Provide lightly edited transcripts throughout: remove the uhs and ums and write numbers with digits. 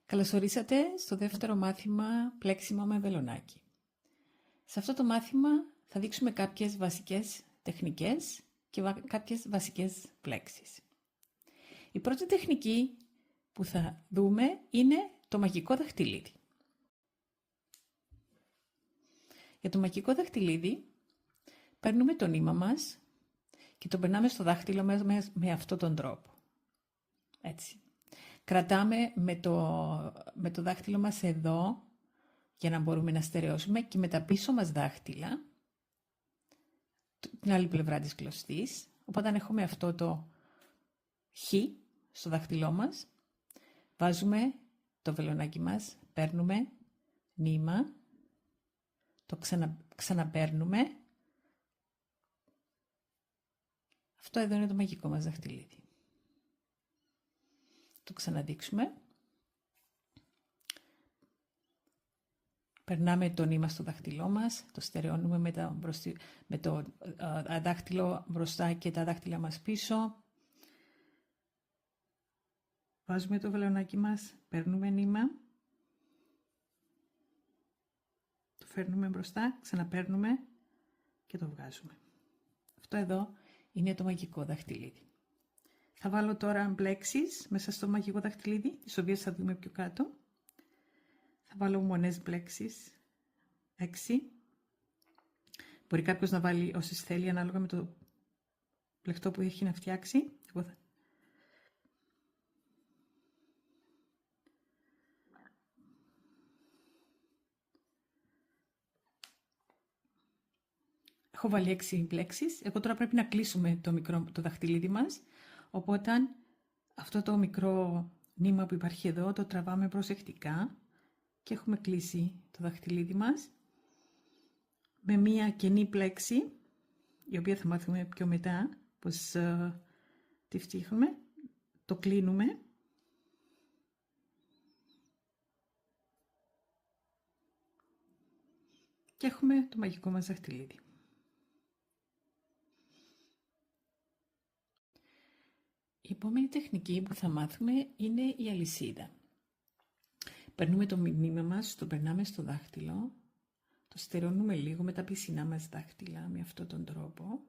Καλώς ορίσατε στο δεύτερο μάθημα πλέξιμο με βελονάκι. Σε αυτό το μάθημα θα δείξουμε κάποιες βασικές τεχνικές και κάποιες βασικές πλέξεις. Η πρώτη τεχνική που θα δούμε είναι το μαγικό δαχτυλίδι. Για το μαγικό δαχτυλίδι παίρνουμε το νήμα μας και το περνάμε στο δάχτυλο με αυτόν τον τρόπο. Έτσι. Κρατάμε με το δάχτυλο μας εδώ για να μπορούμε να στερεώσουμε και με τα πίσω μας δάχτυλα την άλλη πλευρά της κλωστής. Οπότε αν έχουμε αυτό το χ στο δάχτυλό μας, βάζουμε το βελονάκι μας, παίρνουμε νήμα, το ξαναπαίρνουμε. Αυτό εδώ είναι το μαγικό μας δαχτυλίδι. Το ξαναδείξουμε. Περνάμε το νήμα στο δάχτυλό μας, το στερεώνουμε με το δάχτυλο μπροστά και τα δάχτυλα μας πίσω. Βάζουμε το βελονάκι μας, παίρνουμε νήμα, το φέρνουμε μπροστά, ξαναπαίρνουμε και το βγάζουμε. Αυτό εδώ είναι το μαγικό δαχτυλίδι. Θα βάλω τώρα μπλέξεις μέσα στο μαγικό δαχτυλίδι, τις οποίες θα δούμε πιο κάτω. Θα βάλω μονές μπλέξεις, 6. Μπορεί κάποιος να βάλει όσες θέλει ανάλογα με το πλεκτό που έχει να φτιάξει. Έχω βάλει 6 μπλέξεις. Εγώ τώρα πρέπει να κλείσουμε το δαχτυλίδι μας. Οπότε αυτό το μικρό νήμα που υπάρχει εδώ το τραβάμε προσεκτικά και έχουμε κλείσει το δαχτυλίδι μας με μία κενή πλέξη, η οποία θα μάθουμε πιο μετά πώς τη φτιάχνουμε. Το κλείνουμε και έχουμε το μαγικό μας δαχτυλίδι. Η επόμενη τεχνική που θα μάθουμε είναι η αλυσίδα. Παίρνουμε το μηνύμα μας, το περνάμε στο δάχτυλο, το στερεώνουμε λίγο με τα πισινά μας δάχτυλα με αυτόν τον τρόπο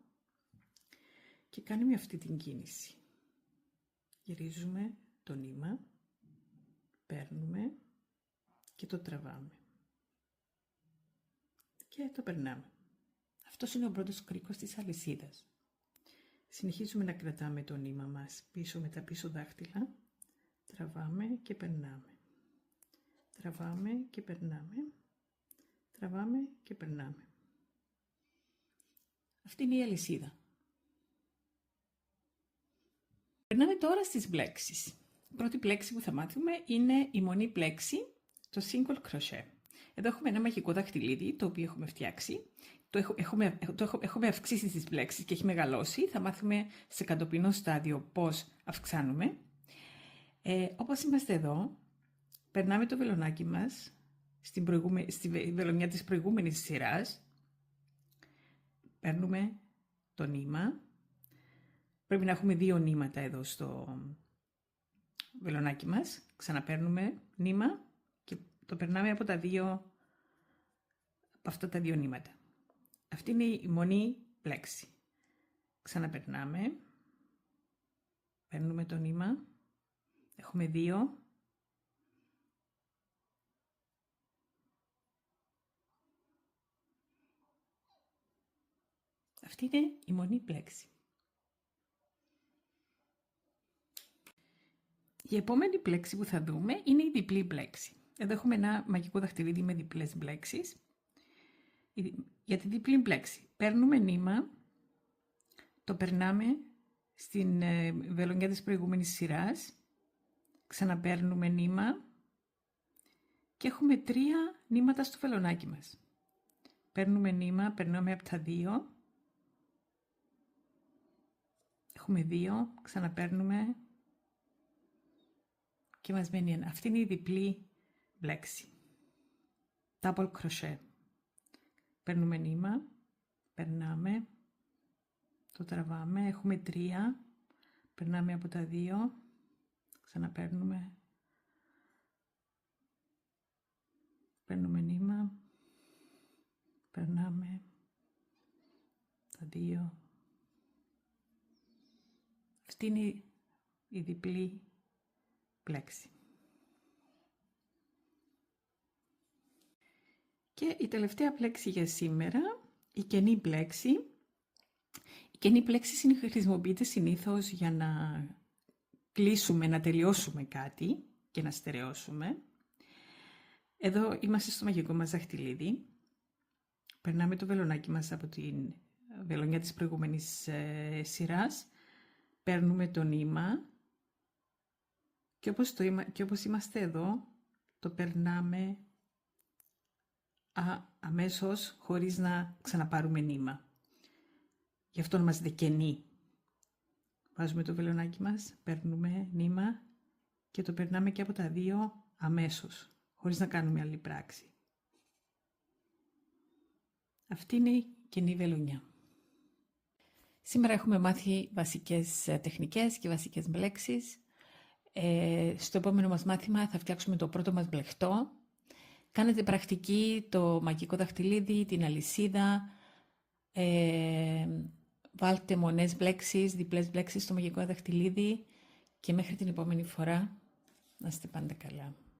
και κάνουμε αυτή την κίνηση. Γυρίζουμε το νήμα, παίρνουμε και το τραβάμε και το περνάμε. Αυτός είναι ο πρώτος κρίκος της αλυσίδας. Συνεχίζουμε να κρατάμε το νήμα μας πίσω με τα πίσω δάχτυλα, τραβάμε και περνάμε. Τραβάμε και περνάμε, τραβάμε και περνάμε. Αυτή είναι η αλυσίδα. Περνάμε τώρα στις πλέξεις. Η πρώτη πλέξη που θα μάθουμε είναι η μονή πλέξη, το single crochet. Εδώ έχουμε ένα μαγικό δαχτυλίδι, το οποίο έχουμε φτιάξει. Έχουμε αυξήσει τις πλέξεις και έχει μεγαλώσει. Θα μάθουμε σε κατοπινό στάδιο πώς αυξάνουμε. Όπως είμαστε εδώ, περνάμε το βελονάκι μας στη βελονιά της προηγούμενης σειράς. Παίρνουμε το νήμα. Πρέπει να έχουμε 2 νήματα εδώ στο βελονάκι μας. Ξαναπαίρνουμε νήμα και το περνάμε από αυτά τα 2 νήματα. Αυτή είναι η μονή πλέξη. Ξαναπερνάμε. Παίρνουμε το νήμα. Έχουμε 2. Αυτή είναι η μονή πλέξη. Η επόμενη πλέξη που θα δούμε είναι η διπλή πλέξη. Εδώ έχουμε ένα μαγικό δαχτυλίδι με διπλές πλέξεις. Για τη διπλή πλέξη παίρνουμε νήμα, το περνάμε στην βελονιά της προηγούμενης σειράς, ξαναπαίρνουμε νήμα και έχουμε 3 νήματα στο βελονάκι μας. Παίρνουμε νήμα, περνάμε από τα 2, έχουμε 2, ξαναπαίρνουμε και μας μένει ένα. Αυτή είναι η διπλή πλέξη, double crochet. Παίρνουμε νήμα, περνάμε, το τραβάμε, έχουμε 3, περνάμε από τα 2, ξαναπαίρνουμε περνάμε τα δύο. Αυτή είναι η διπλή πλέξη. Και η τελευταία πλέξη για σήμερα, η κενή πλέξη. Η κενή πλέξη χρησιμοποιείται συνήθως για να κλείσουμε, να τελειώσουμε κάτι και να στερεώσουμε. Εδώ είμαστε στο μαγικό μας δαχτυλίδι. Περνάμε το βελονάκι μας από την βελονιά της προηγούμενης σειράς. Παίρνουμε το νήμα και όπως είμαστε εδώ, το περνάμε αμέσως χωρίς να ξαναπάρουμε νήμα. Γι' αυτό ονομάζεται κενή. Βάζουμε το βελονάκι μας, παίρνουμε νήμα και το περνάμε και από τα δύο αμέσως, χωρίς να κάνουμε άλλη πράξη. Αυτή είναι η κενή βελονιά. Σήμερα έχουμε μάθει βασικές τεχνικές και βασικές μπλέξεις. Στο επόμενο μας μάθημα θα φτιάξουμε το πρώτο μας μπλεχτό. Κάνετε πρακτική το μαγικό δαχτυλίδι, την αλυσίδα. Βάλτε μονές μπλέξεις, διπλές μπλέξεις στο μαγικό δαχτυλίδι και μέχρι την επόμενη φορά να είστε πάντα καλά.